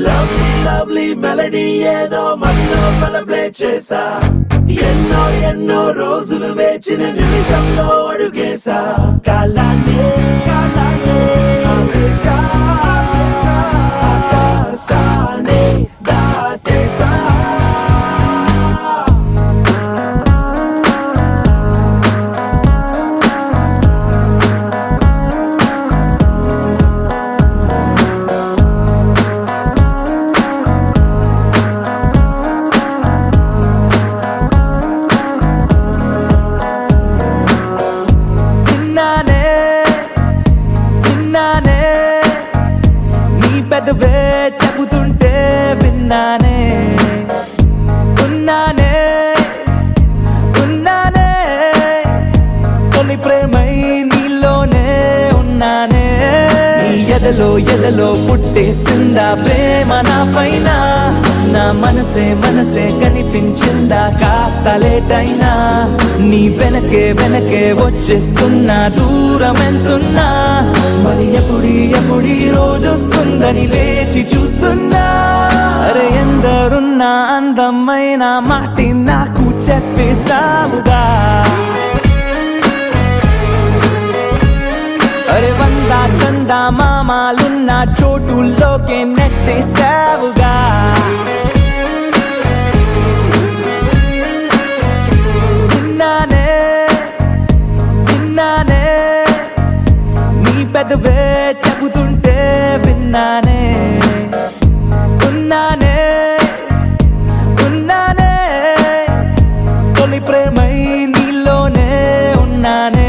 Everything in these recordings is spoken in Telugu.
లవ్లీ లవ్లీ మెలడీ ఏదో మదిలో ప్లే చేసా ఎన్నో ఎన్నో రోజులు వేచిన నిమిషంలో అడుగేసా కాలాన్ని కాలాన్ని ఆపేసా ఆపేసా ఆకాశాన్ని దాటేసా పెదవే చెబుతుంటే విన్నానే ఉన్నానే ఉన్నానే తొలి ప్రేమై నీలోనే ఉన్నానే నీ ఎదలో ఎదలో పుట్టేసిందా ప్రేమ నా పైన నా మనసే మనసే కనిపించిందా కాస్త లేటైనా నీ వెనకే వెనకే వచ్చేస్తున్నా దూరం ఎంతున్నా మరి ఎప్పుడీ రోజు వస్తుందని వేచి చూస్తున్నా అరే ఎందరున్నా అందమైన మాటి నాకు చెప్పేసావుగా అరే వందా చందా మామాలున్న చోటుల్లోకే నెట్టేసావుగా విన్నానే విన్నానే నీ పెదవే చెబుతుంటే విన్నానే ఉన్నానే ఉన్నానే తొలి ప్రేమై నీలోనే ఉన్నానే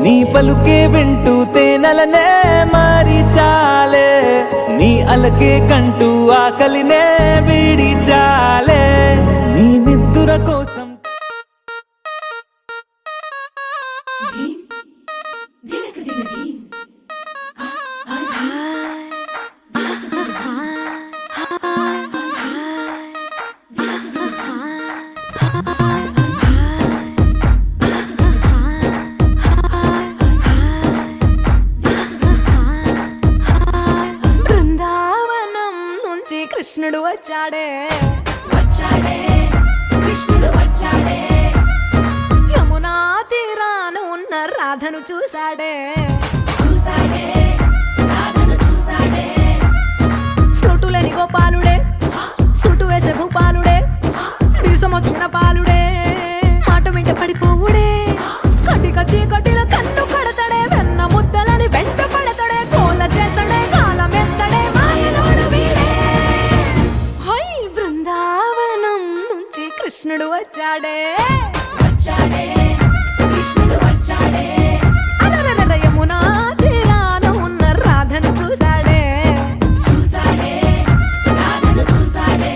నీ పలుకే వింటూ తేనెలనే మారి చాలే నీ అలకే కంటూ ఆకలినే విడి చాలే నీ నిద్దుర కోసం కృష్ణుడు వచ్చాడే వచ్చాడే కృష్ణుడు వచ్చాడే యమునా తీరాన ఉన్న రాధను చూశాడే చూశాడే రాధను చూశాడే ఫ్రూటులేని గోపాలుడే సుటు వేసే భూపాలుడే వీసం వచ్చిన పాలుడే మాట వెంట పడిపోవుడే కటిక చీకటిలో కన్ను కడతాడే వెన్న ముద్దలని వెంట పడతాడే కోల చేస్తాడే కాలం వేస్తాడే మాయలోడు వీడే బృందావనం నుంచి కృష్ణుడు వచ్చాడే వచ్చాడే కృష్ణుడు వచ్చాడే అలరల యమునా తీరాన ఉన్న రాధను చూశాడే చూశాడే రాధను చూశాడే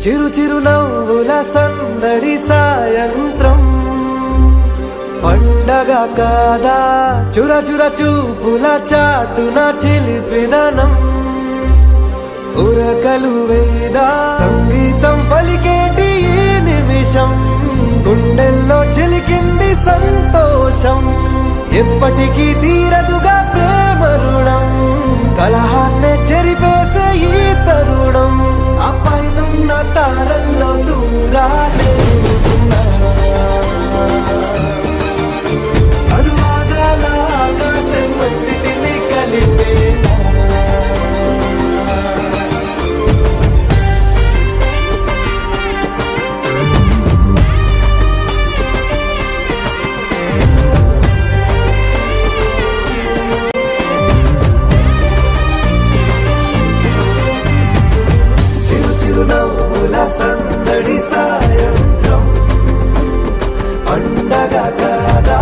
చిరు చిరు నవ్వుల సందడి సాయంత్రం పండగ కాదా చుర చుర చూపుల చాటున చిలిపిదనం ఉరకలు వేదా సంగీతం పలికేటి ఈ నిమిషం గుండెల్లో చిలికింది సంతోషం ఎప్పటికీ తీరదుగా ప్రేమ రుణం కలహాన్నే చెరిపేసే ఈ తరుణం ఆ పైనున్న తారల్లో దూరాలే ఉన్నా. అనువాదాల ఆకాశం అన్నిటినీ కలిపేనా చిరు చిరు నవ్వుల సందడి సాయంత్రం పండగ కాదా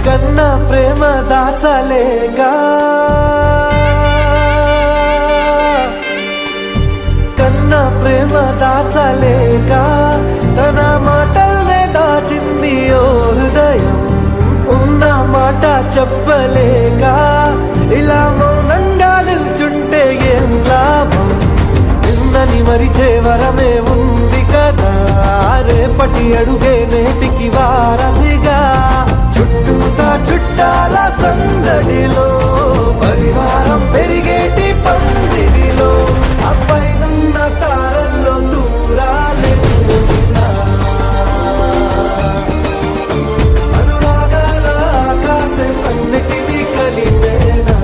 కన్న ప్రేమ దాచలేగా కన్న ప్రేమ దాచలేగా తన మాటల్నే దాచింది ఓ హృదయం ఉన్న మాట చెప్పలేక ఇలా మౌనంగా నిల్చుంటే ఏం లాభం నిన్నని మరిచే వరమే ఉంది కదా రేపటి అడుగే నేటికి వారధిగా చుట్టూతా చుట్టాల సందడిలో పరివారం పెరిగేటి పందిరిలో అబ్బాయినున్న తారల్లో దూరాలే ఉన్నా. అనురాగాల ఆకాశం అన్నిటినీ కలిపేనా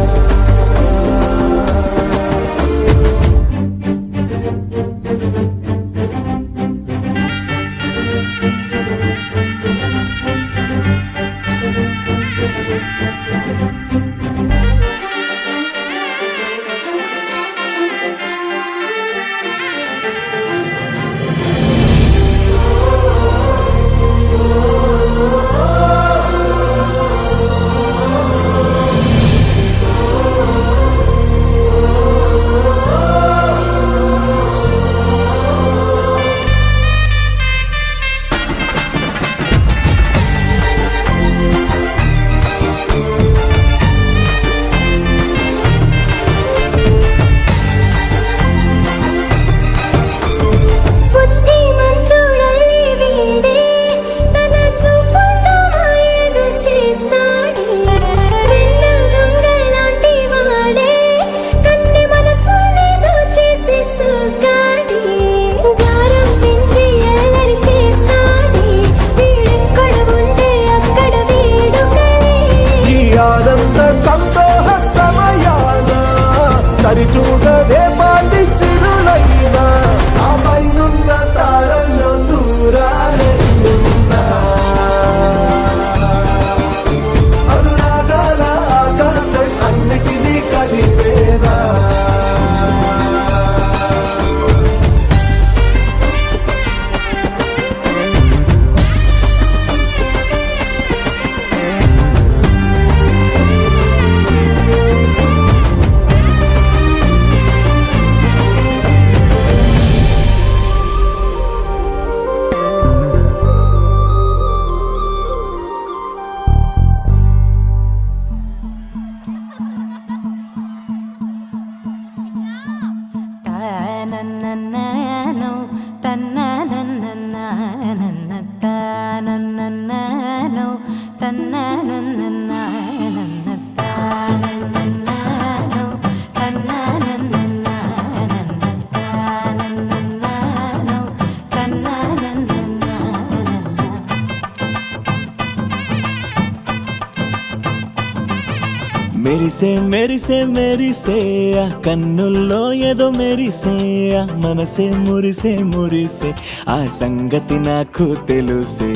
మెరిసే మెరిసే మెరిసే ఆ కన్నుల్లో ఏదో మెరిసే ఆ మనసే మురిసే మురిసే ఆ సంగతి నాకు తెలుసే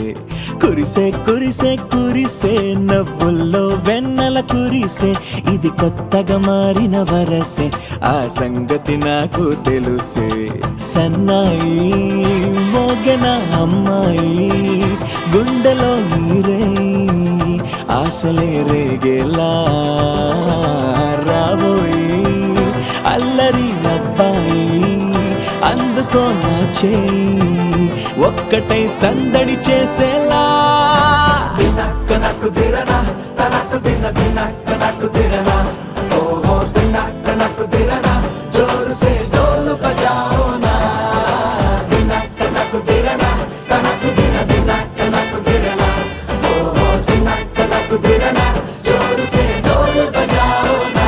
కురిసే కురిసే కురిసే నవ్వుల్లో వెన్నెల కురిసే ఇది కొత్తగా మారిన వరసే ఆ సంగతి నాకు తెలుసే సన్నాయి మోగెన అమ్మాయి గుండెలో ఈరే ఆశలే రేగేలా రాబోయి అల్లరి అబ్బాయి అందుకో నా చేయి ఒక్కటై సందడి చేసేలా దినక్క నాకు దిరనా తనకు దిన దినక్క నాకు దిరనా ఓహో దినక్క నాకు దిరనా జోరు సే డోలు బజాओ నా దినక్క నాకు దిరనా తనకు దిన దినక్క నాకు దిరనా ఓహో దినక్క నాకు దిరనా జోరు సే డోలు బజాओ నా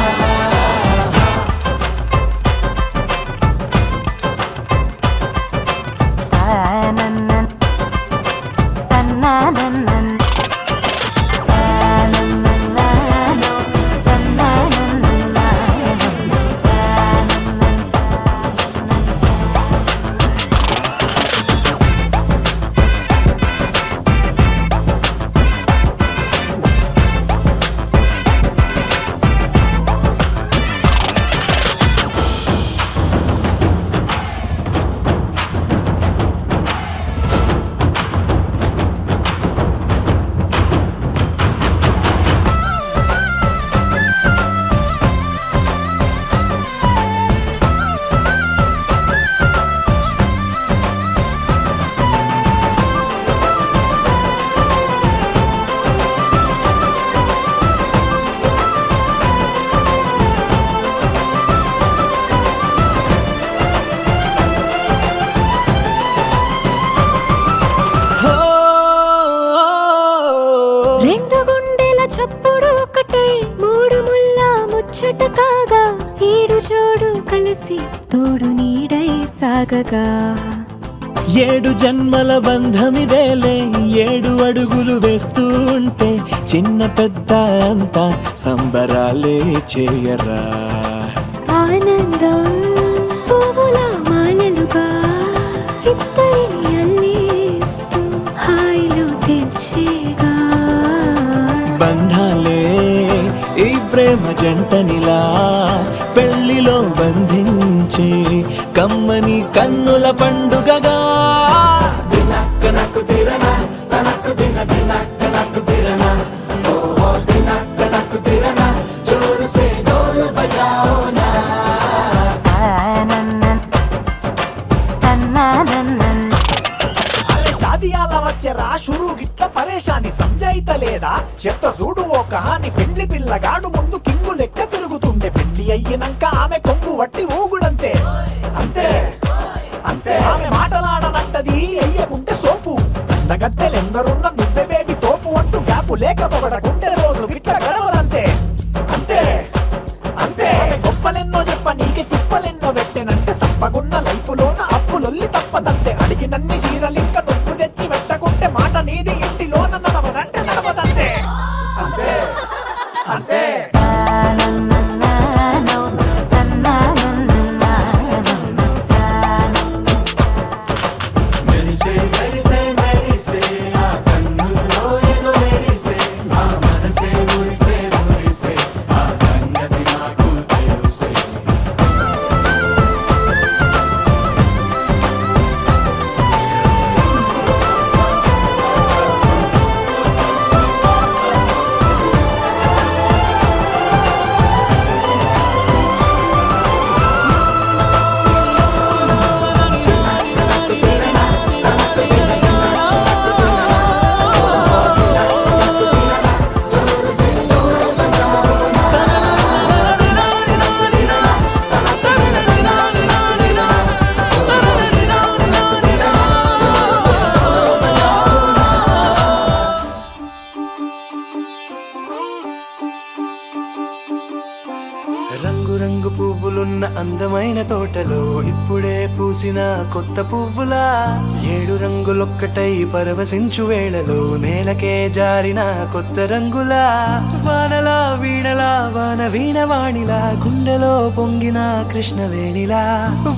రెండు గుండెల చప్పుడు ఒకటే మూడు ముల్ల ముచ్చట కాగా ఈడు జోడు కలిసి తోడు నీడై సాగగా ఏడు జన్మల బంధమిదేలే ఏడు అడుగులు వేస్తూ ఉంటే చిన్న పెద్ద అంతా సంబరాలే చేయరా ఆనందం పువ్వుల మాలలుగా ఇద్దరిని అల్లేస్తూ హాయిలో తేల్చేగా బంధాలే ఈ ప్రేమ జంటనిలా పెళ్లిలో బంధించే కమ్మని కన్నుల పండుగగా దినక్క నాకు దిరనా తనకు దిన దినక్క నాకు దిరనా ఓహో దినక్క నాకు దిరనా జోరు సే డోలు బజాओ నా అరే షాదియాల వచ్చెరా షురు గిట్ల పరేషాని సంజాయిత లేదా చెత్త చూడు ఓ కహాని పెండ్లి పిల్లగాడు ముందు కింగు లెక్క తిరుగుతుండే పెండ్లి అయ్యినంక ఆమె కొంగు వట్టి ఊగుడంతే అంతే అంతే ఆమె మాటలాడనంటది అయ్యకుంటే సోపు అందగత్తెలెందరున్న నువ్వే బేబీ తోపు అంటూ గ్యాపు లేక పొగడకుంటే రోజు గిట్ల గడవదంతే అంతే అంతే ఆమె గొప్పలెన్నో చెప్ప నీకే తిప్పలెన్నో పెట్టెనంటే సప్పగున్న లైఫ్ లోన అప్పులొల్లి తప్పదంతే అడిగినన్ని చీరలింక నువ్వు తెచ్చి పెట్టకుంటే మాట నీది ఇంటిలోన నడవదంటే నడవదంతే అంతే అంతే రంగు పువ్వులున్న అందమైన తోటలో ఇప్పుడే పూసిన కొత్త పువ్వులా 7 రంగులొక్కటై పరవశించు వేళలో నేలకే జారిన కొత్త రంగులా వానలా వీణలా వాన వీణవాణిలా గుండెలో పొంగిన కృష్ణవేణిలా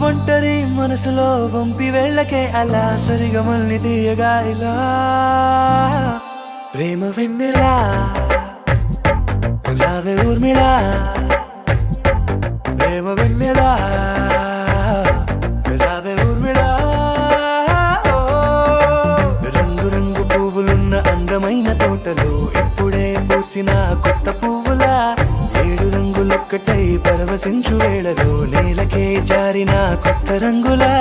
ఒంటరి మనసులో వంపి వెళ్ళకే అలా సరిగమల్ని తీయగా ఇలా ప్రేమ వెన్నెలా రావే ఊర్మిళా ప్రేమ వెన్నెలా రావే ఊర్మిళా రంగు రంగు పువ్వులున్న అందమైన తోటలో ఇప్పుడే పూసిన కొత్త పువ్వులా 7 రంగులొక్కటై పరవశించు వేళలో నేలకే జారిన కొత్త రంగులా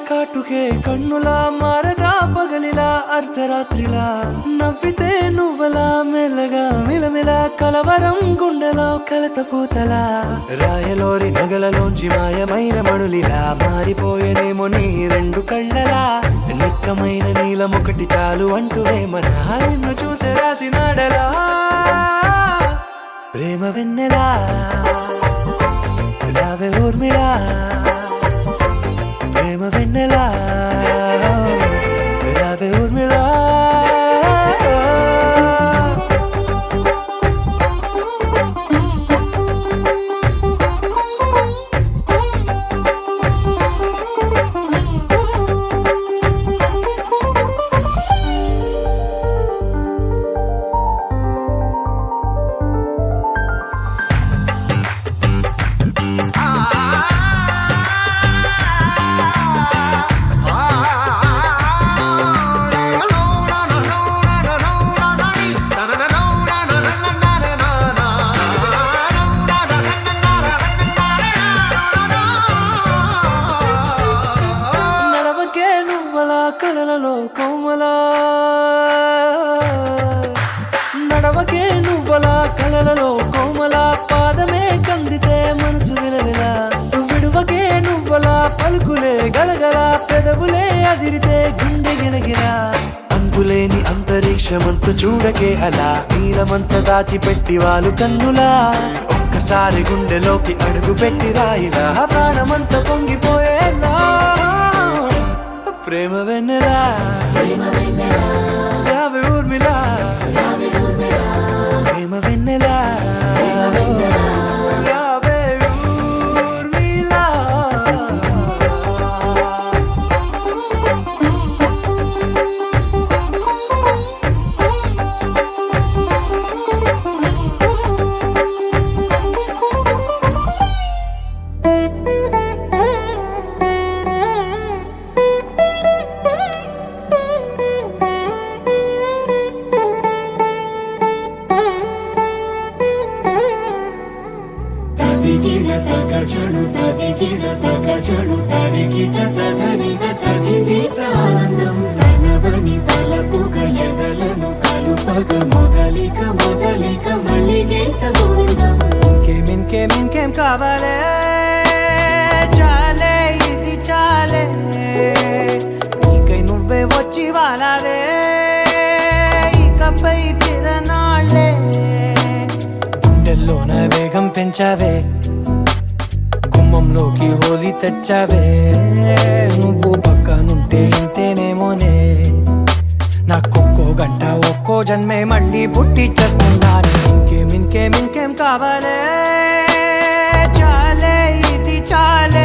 కాటుకే కన్నులా మారదా పగలిలా అర్ధరాత్రిలా నవ్వితే నువ్వలా మెల్లగా మిలమిలా కలవరం గుండెలో కలతపూతలా రాయలోరి నగలలోంచి మాయమైన మణులిలా మారిపోయేనేమో నీ 2 కళ్ళలా నిక్కమైన నీలమొకటి చాలు అంటూ వేమన నిన్ను చూసే రాసినాడలా ప్రేమ వెన్నెలా రావే ఊర్మిళా ప్రేమ వెన్నెలా రావే ఊర్మిళా కలలలో కోమలా నడవకే నువ్వలా కలలలో కోమలా పాదమే కందితే మనసు విలవిలా విడువకే నువ్వలా పలుకులే గలగల పెదవులే అదిరితే గుండె గిలగిలా అంతులేని అంతరిక్షమంత చూడకే అలా నీలమంత దాచిపెట్టి వాళ్ళు కన్నులా ఒక్కసారి గుండెలోకి అడుగు పెట్టి రాయిలా ప్రాణమంత పొంగిపోయేలా ప్రేమ వెన్నెలా రావే ఊర్మిళా ప్రేమ వెన్నెలా రావే ఊర్మిళా తదిగిడ తగచడు తదిగిడ తగచడు తరిగిట తదరిన తదిదీత ఆనందం తలవని తలపుగ ఎదలను కలుపగ మొదలిక మొదలిక మళ్ళీ గీత గోవిందం ఇంకేం కావాలే చాలే ఇది చాలే నీకై నువ్వే వచ్చి వాలావే ఇకపై తిరనాళ్ళే గుండెల్లోన వేగం పెంచావే గుమ్మంలోకి హోలీ తెచ్చావే నువ్వు పక్కనుంటే ఇంతేనేమోనే నాకొక్కో గంట ఒక్కో జన్మే మళ్ళీ పుట్టి చేస్తున్నాను ఇంకేం కావాలే చాలే ఇది చాలే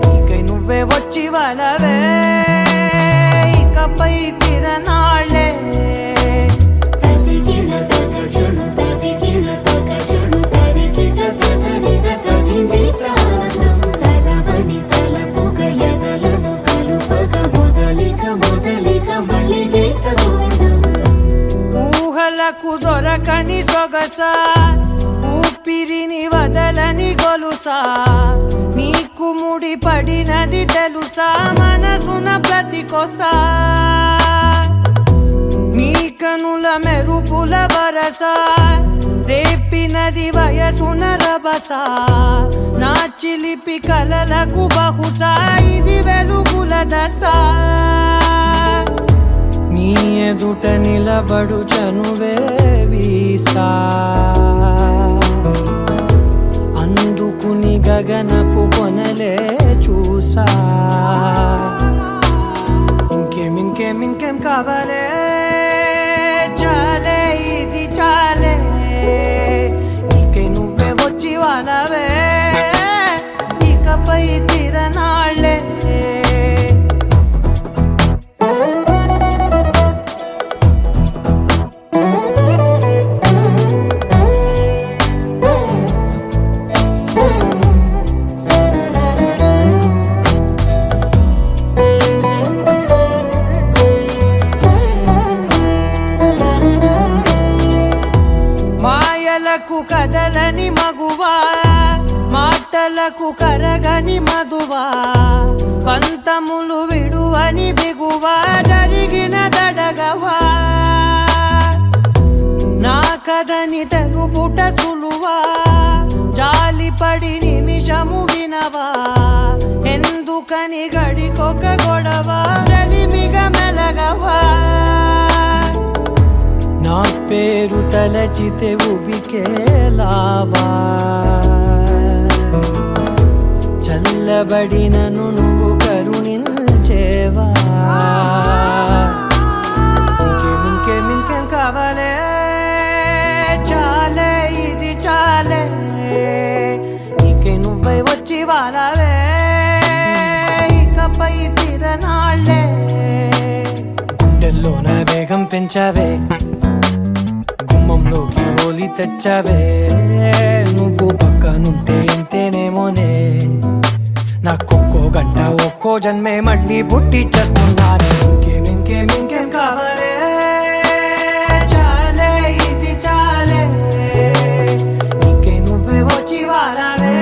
నీకై నువ్వే వచ్చి వాలవే ఇకపై తిరనాళ్ళే తదిగిడ తగచడు తదిగిడ తగచడు తరిగిట తదరిన తదిదీత ఆనందం తలవని తలపుగ ఎదలను కలుపగ మొదలిక మొదలిక మళ్ళీ గీత గోవిందం ఊహలకు దొరకని సొగసా ఊపిరిని వదలని గొలుసా నీకు ముడి పడినది తెలుసా మనసున ప్రతి కొసా మీ కనుల మెరుపుల వరస రేపినది వయసున రభస నా చిలిపి కలలకు బహుశా ఇది వెలుగుల దశ నీ ఎదుట నిలబడు చనువే వీసా అందుకుని గగనపు కొనలే చూసా ఇంకేం కావాలే చాలే ఇది చాలే నీకై నువ్వే వచ్చి వానవే ఇకపై తిరనాళ్ళే మాయలకు కదలని మగువా మాటలకు కరగని మధువా పంతములు విడువని బిగువా జరిగిన దడగవా నా కదని తెలుపుట సులువా జాలిపడి నిమిషము వినవా ఎందుకని గడికొక గొడవ రలిమిగ మెలగవా నా పేరు తలచితే ఉబికేలావా చల్లబడినను నువ్వు కరుణించేవా ఇంకేం కావాలే చాలే ఇది చాలే నీకే నువ్వై వచ్చి వానవే ఇకపై తిరనాళ్ళే గుండెల్లోన వేగం పెంచావే గుమ్మంలోకి హోలీ తెచ్చావే నువ్వు పక్కనుంటే ఎంతేనేమోనే నాకొక్కో గంట ఒక్కో జన్మే మళ్ళీ పుట్టి చేస్తున్నానే ఇంకేం కావాలే చాలే ఇది చాలే నీకే నువ్వే వచ్చి వానవే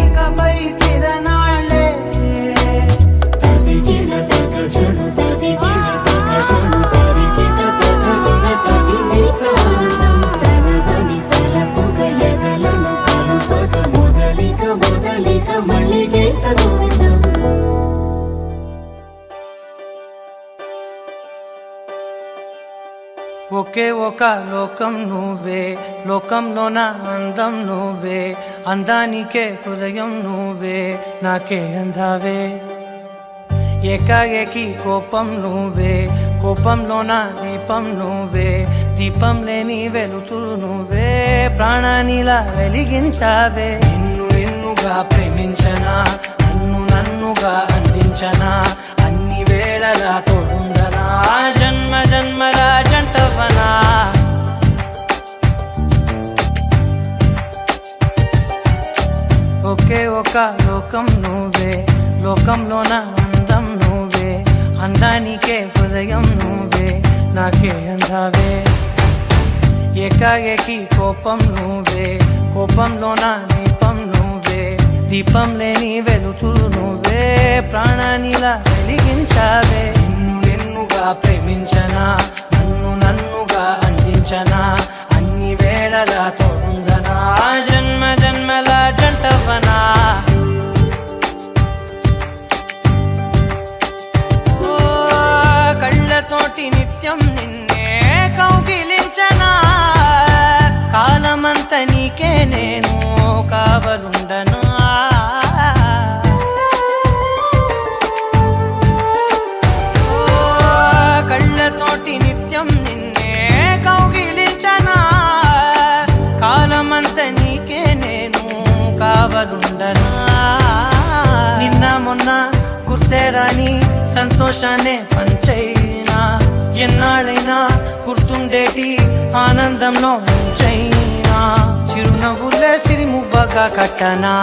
ఇకపై తిరనాళ్ళే తదిగిన తగ చెడు తదిగిన తగ చెడు తరికిట తదరిన తదిగిట ఆనందం తలవని తలపుగ ఎదలను కలుపగ మొదలిక మళ్ళీ గీత గోవిందం ఒకే ఒక లోకం నువ్వే లోకంలో నా అందం నువ్వే అందానికే హృదయం నువ్వే నాకే అందావే ఏకాఏకి కోపం నువ్వే కోపంలో నా దీపం నువ్వే దీపం లేని వెలుతురు నువ్వే ప్రాణానిలా వెలిగించావే నిన్నుగా ప్రేమించనా నన్నుగా అందించనా అన్ని వేళలా తోడుందనా జన్మల జంటవనా ఒకే ఒక లోకం నువ్వే లోకంలో నా అందం నువ్వే అందానికే హృదయం నువ్వే నాకే అందావే ఏకాఏకి కోపం నువ్వే కోపంలో నా దీపం నువ్వే దీపం లేని వెలుతురు నువ్వే ప్రాణానిలా వెలిగించావే నిన్నుగా ప్రేమించనా నన్నుగా అందించనా అన్ని వేళలా తోడుందనా జన్మల జంటవనా కళ్ళతోటి నిత్యం నిన్నే కౌగిలించనా కాలమంత నీకే నేను కావలుండనా కళ్ళతోటి నిత్యం నిన్నే కౌగిలించనా కాలమంత నీకే నేను కావలుండనా నిన్న మొన్న గుర్తేరాని సంతోషాన్ని పంచైనా ఎన్నాళ్ళైనా గుర్తుండేటి ఆనందంలో ముంచైనా చిరునవ్వులే సిరిముబ్బగా కట్టనా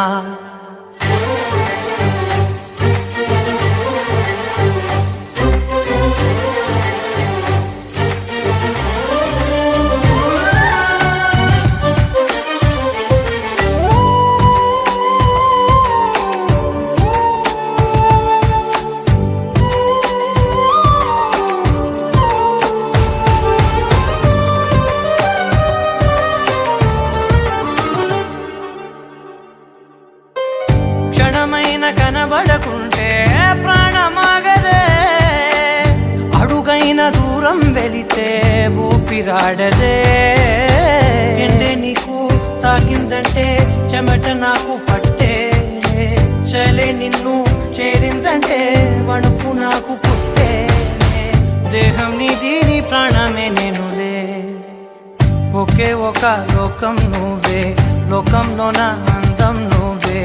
దూరం వెళితే ఊపిరాడదే. ఎండే నీకు తాకిందంటే చెమట నాకు పట్టే. చలే నిన్ను చేరిందంటే వణుకు నాకు పుట్టే. దేహం నీది నీ ప్రాణమే నేనులే. ఒకే ఒక లోకం నువ్వే, లోకంలో నా అందం నువ్వే.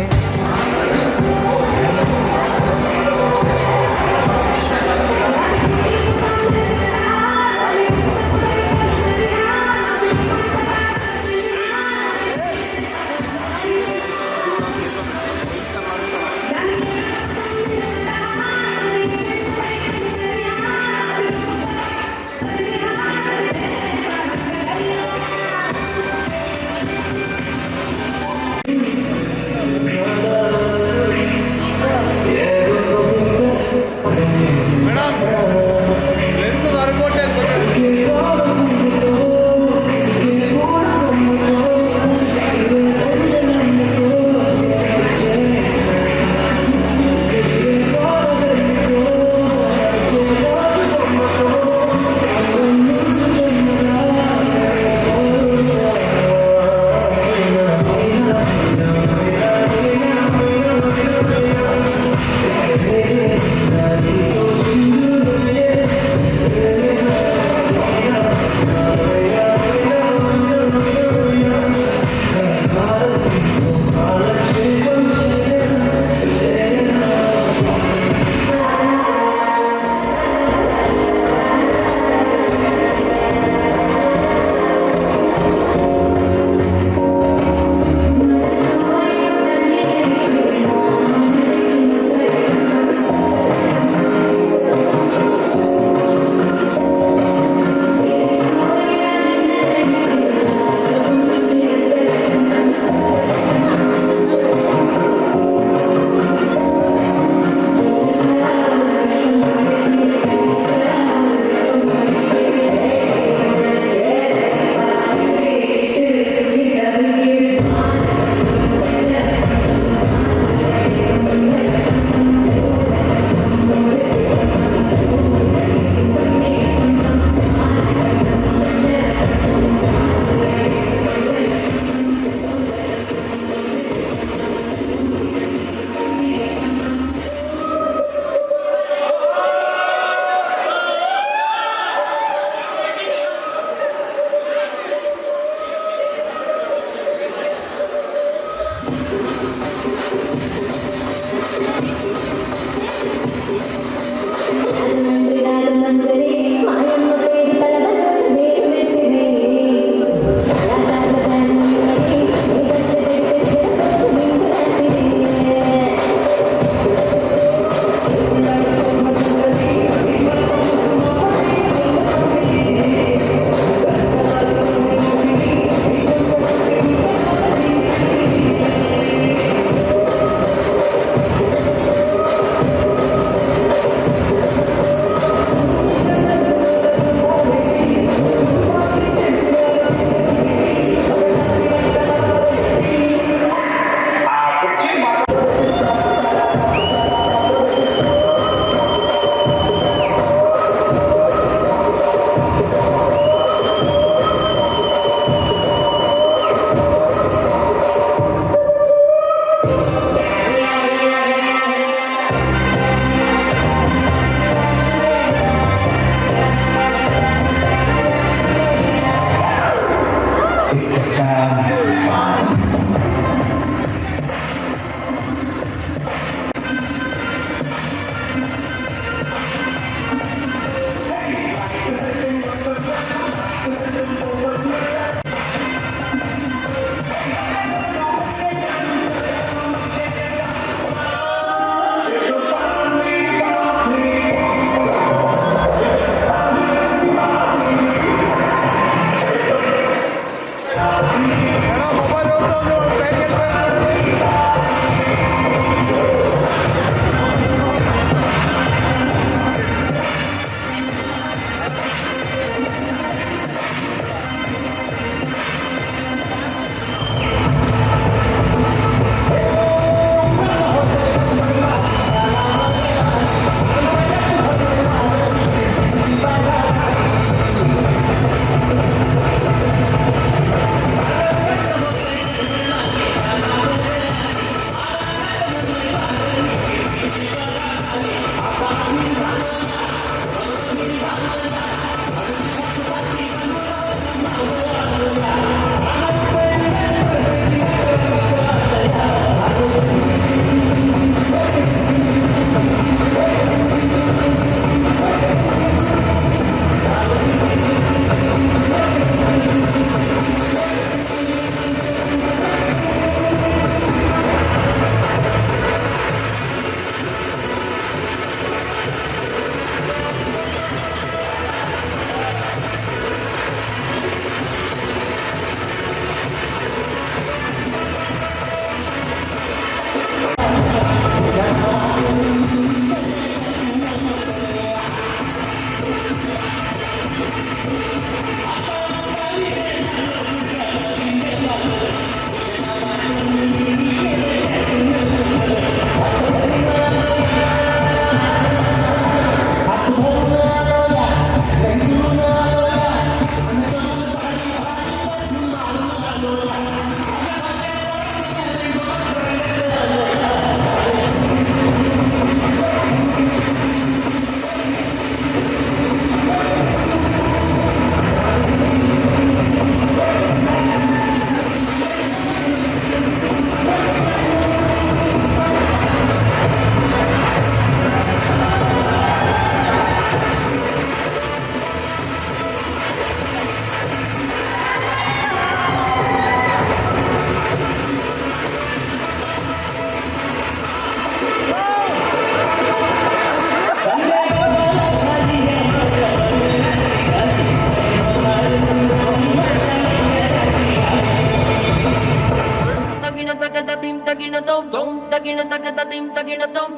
dim tagina tom tagina tagata dim tagina tom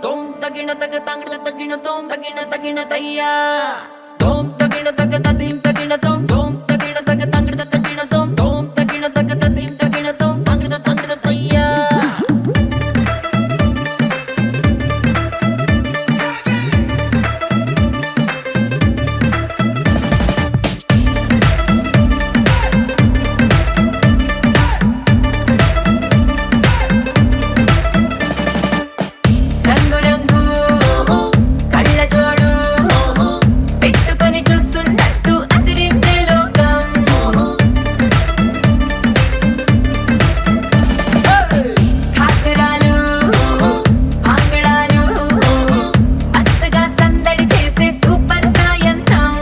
tagina tagata tagina tom tagina tayya tom tagina tagata dim tagina tom tagina tagata tagina tom tagina tagata dim tagina tom tagina tayya. రంగు రంగు కళ్ళ జోడు పెట్టుకొని చూస్తున్నట్టు అదిరిందే లోకం హాకరాలు ఆంగడాలు అస్తగా సందడి చేసే సూపర్ సాయంత్రం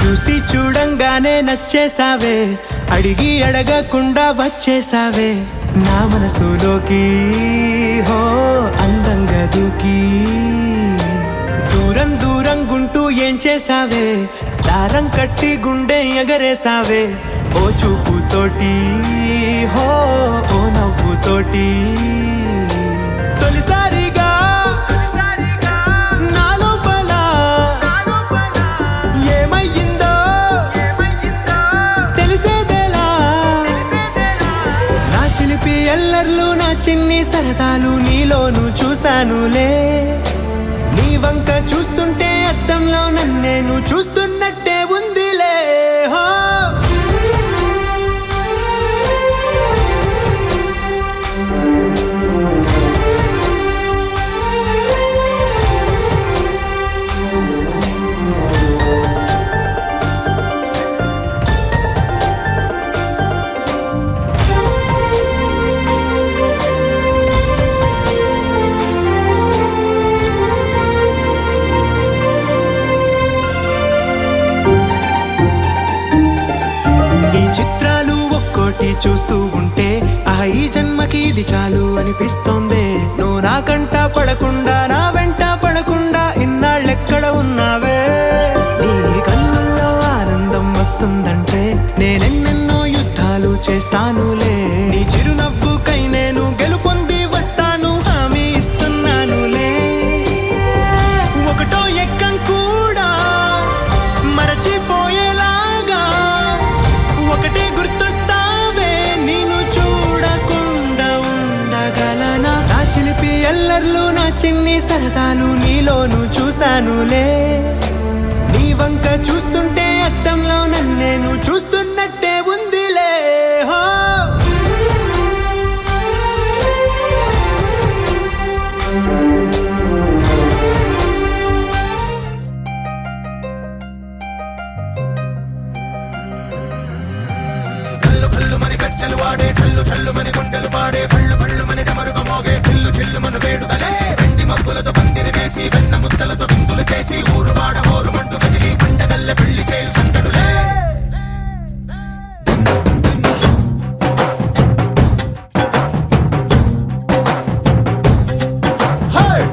చూసి చూడంగానే నచ్చేసావే అడిగి అడగకుండా వచ్చేసావే నా మనసులోకి హో అందంగా దూకి దూరం దూరం గుంటూ ఏం చేసావే దారం కట్టి గుండె ఎగరేసావే ఓ చూపుతోటి హో ఓ నవ్వుతోటి తొలిసారిగా నా లోపల ఏమయ్యిందో తెలిసేదేలా నా చిలిపి ఎల్లర్లు నా చిన్ని సరదాలు నీలోను చూశానులే నీ వంక చూస్తుంటే అద్దంలో నన్నేను చూస్తున్నట్టే ఉందిలే హో చుట్టి చూస్తూ ఉంటే ఈ జన్మకి ఇది చాలు అనిపిస్తోంది. నువ్వు నా కంట పడకుండా నా వెంట పడకుండా ఇన్నాళ్ళెక్కడ ఉన్నావే. నీ కళ్ళల్లో ఆనందం వస్తుందంటే నేనెన్నెన్నో యుద్ధాలు చేస్తానులే. నీ చిరునవ్వుకై నేను గెలుపొంది వస్తాను హామీ ఇస్తున్నానులే. ఒకటో ఎక్కం కూడా మరచిపోయేలాగా ఒకటే గుర్తొస్తావే. నేను చూడకుండా ఉండగలనా? నా చిలిపి ఎల్లర్లు నా చిన్ని సరదాలు నీలోను చూశానులే. నీ వంక చూస్తుంటే అద్దంలో నన్నేను చూస్తున్నట్టే ఉందిలే. హో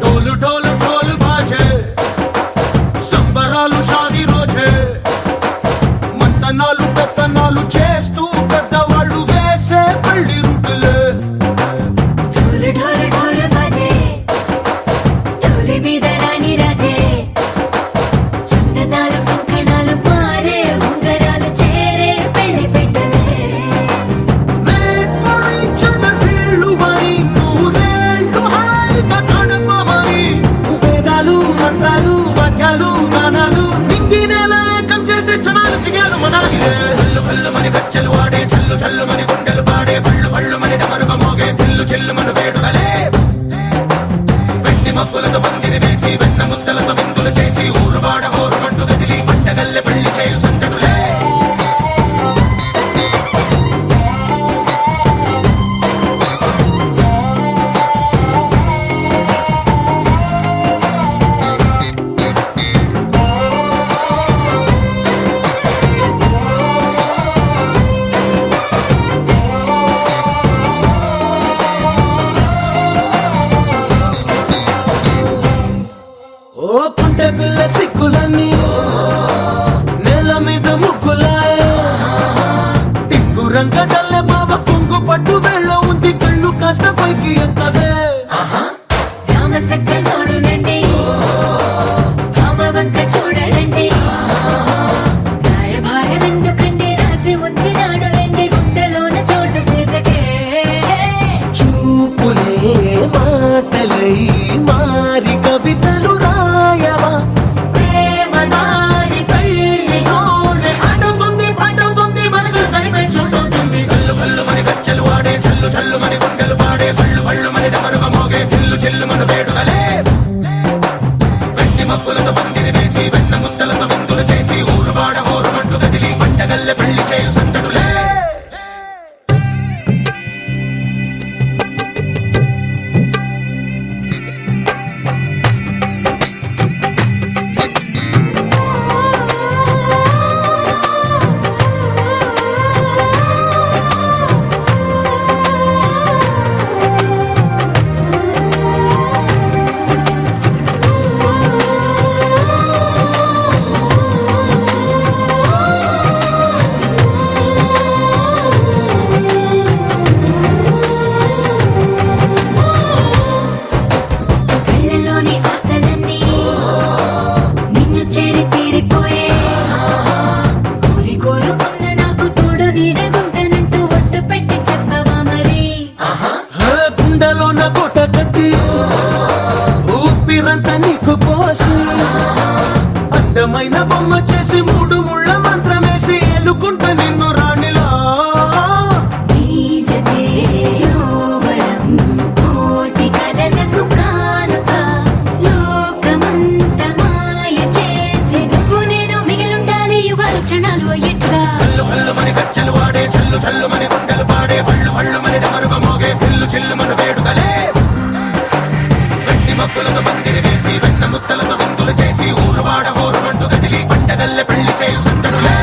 డోలు డోలు డోలు బాజే సంబరాలు షాదీ రోజే మంతనాలు పెత్తనాలు చేస్తూ పెద్దవాళ్ళు వేసే పెళ్లి రుటులే. ఢోలు ఢోలు ఢోలు బాజే ఢోలు మీద రాణి రాజే చందనాలు కంకణాలు మారే ఉంగరాలు చేరే పెళ్లి పెట్టలే. Made for each other వీళ్ళుమని నూరేళ్ళు హాయిగా గడపమని వేదాలు మంత్రాలు వాక్యాలు గానాలు నింగినేల ఏకం చేసే క్షణాలు చిగారు మనాలి. హల్లు హల్లు మని గజ్జలు వాడే చల్లు చల్లు మని గుండెలు పాడే పళ్ళు పళ్ళు మని డమరుగ మోగే చిల్లు చిల్లు మను వేడుకలే. వెండి మబ్బులతో పందిరి వేసి వెన్న ముద్దలతో విందులు చేసి ఊరు వాడ హోరు మంటు గదిలి పంటగల్లె పెళ్లి చేయు సందడులే. ఓ పుంటె పిల్ల సిక్కులన్నీ నేల మీద ముగ్గులాయ టింగు రంగడల్లె బాబ కుంగు పట్టు వేళ్ళ ఉంది కళ్ళు కాస్త పైకి ఎత్తదే. రామసక్క నోడులండి రామవంక చూడడండి రాయభారం ఎందుకండి రాసి ఉంచినాడు రండి గుండెలోన చోటు సీతకే. చూపులే మాటలై మారి కవితలు రాయవా ప్రేమదారి పెళ్లిలోనే అడుగుంది పట్టుకుంది మనసు తనిపై చూడుతుంది. కల్లు కల్లు మని గజ్జలు వాడే చల్లు చల్లు మని గుండెలు పాడే పళ్ళు పళ్ళు మని డమరుగ మోగే చిల్లు చిల్లు మను వేడుకలే. వెండి మబ్బులతో పందిరి వేసి వెన్న ముద్దలతో విందులు చేసి ఊరు వాడ హోరు మంటు గదిలి పంటగల్లె పెళ్లి చేయు సందడులే. కళ్ళలోని ఆశలన్నీ నిన్ను చేరి తీరిపోయే కోరి కోరుకున్న నాకు తోడు నీడగుంటానంటూ ఒట్టు పెట్టి చెప్పవా మరి. గుండెలోన కోట కట్టి ఊపిరంతా నీకు పోసి అందమైన బొమ్మ చేసి మూడు ముళ్ళ మంత్రమేసి ఎలుకుంట నిన్ను రాణిలా. నీజతే యోవరం కోటి కలలకు కానుక లోకమంత మాయ చేసి నువ్వు నేను మిగిలుండాలి యుగాలు క్షణాలు ఎట్లా. హల్లు హల్లు మని గజ్జలు వాడే చల్లు చల్లు మని గుండెలు పాడే పళ్ళు పళ్ళు మని డమరుగ మోగే చిల్లు చిల్లు మను వేడుకలే. వెండి మబ్బులతో పందిరి వేసి వెన్న ముద్దలతో విందులు చేసి ఊరు వాడ హోరు మంటు గదిలి పంటగల్లె పెళ్లి చేయు సందడులే.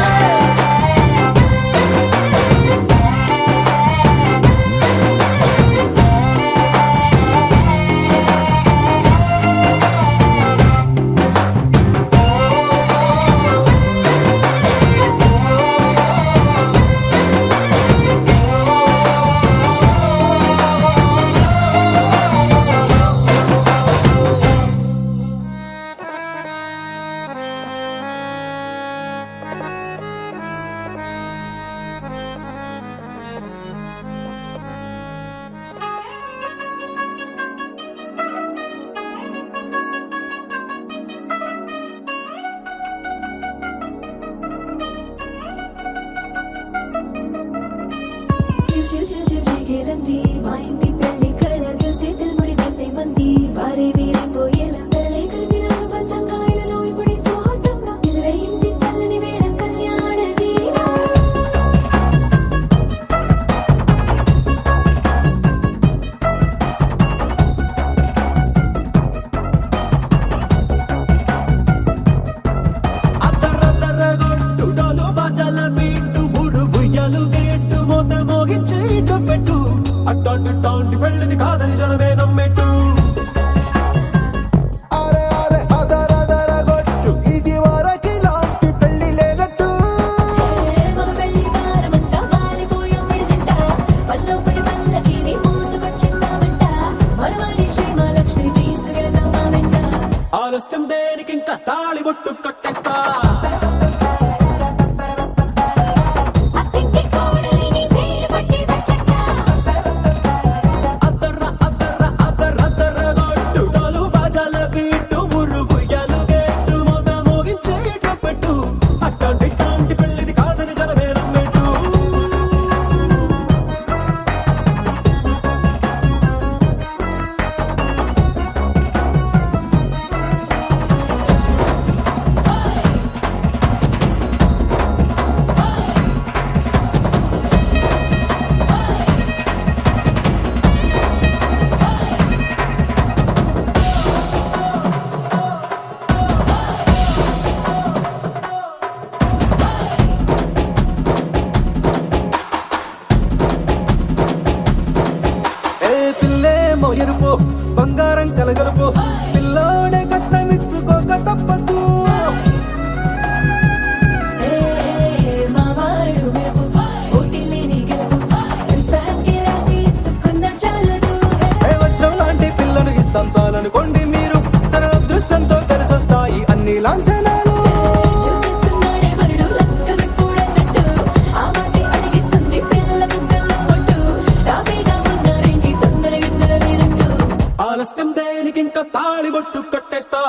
తేలంది మా ఇంటి పెళ్లి కళగా చేతులు ముడి వేసే మంది వారే వీరైపోయేలా తలలే కలిపినారు పంచంగాయలలో ఇప్పుడు సువార్తంగా ఎదురైంది చల్లని వేళ కళ్యాణ లీల అద్దరద్దరగొట్టు డోలు బాజాల బీటు బురు బుయ్యలు గేట్టు మోత మోగించే పెట్టు అట్టాంటి టాంటి పెళ్ళిది కాదని జనమే నమ్మెట్టు అరే అరే అదరదరగొట్టు ఇది వరకి లాంటి పెళ్లి లేనట్టు మగ పెళ్లి వారమంతా వాలిపోయాం విడిదింట పల్లోపడి పల్లకిని మోసుకొచ్చేస్తామంట మరవాడి శ్రీమహాలక్ష్మి తీసుకెళ్తాం మా వెంట ఆలస్యం దేనికి ఇంకా తాళి బొట్టు కట్టేస్తా అత్తింటి కోడలిని వేలు పట్టి వచ్చేస్తా అద్దరద్దరగొట్టు డోలు బాజాల బీటు బురు బుయ్యలు గేట్టు మోత మోగించే పెట్టు అట్టాంటి టాంటి పెళ్ళిది కాదని జనమే నమ్మెట్టు ఏ పిల్లేమో ఎరుపు బంగారం కలగలుపు పిల్లోడే కట్నమిచ్చుకోక తప్పదు మా వాడు మెరుపు ఓటిల్లేని గెలుపు సెన్సార్కి రాసి ఇచ్చుకున్న చాలదు ఏ వచ్చం లాంటి పిల్లను ఇస్తాం చాలనుకోండి మీరు తన అదృష్టంతో కలిసొస్తాయి అన్ని లాంఛనాలు చూసిస్తున్నాడే వరుడు లక్కమిప్పుడన్నట్టు ఆ మాటే అడిగిస్తుంది పిల్ల బుగ్గల్లో ఒట్టు తాపీగా ఉన్నారేంటి తొందర గిందర లేనట్టు ఆలస్యం దేనికి ఇంకా తాళి బొట్టు కట్టేస్తా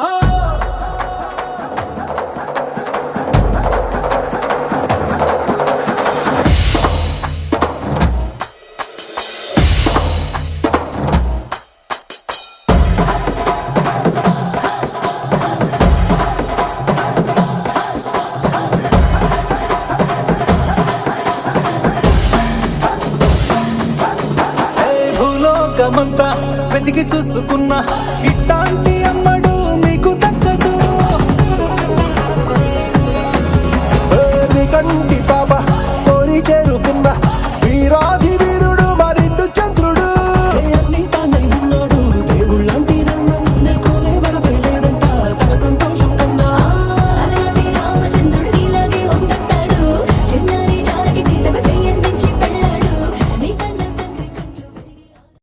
ఏ భూలోకమంతా వెతికి చూసుకున్న ఇట్టాంటి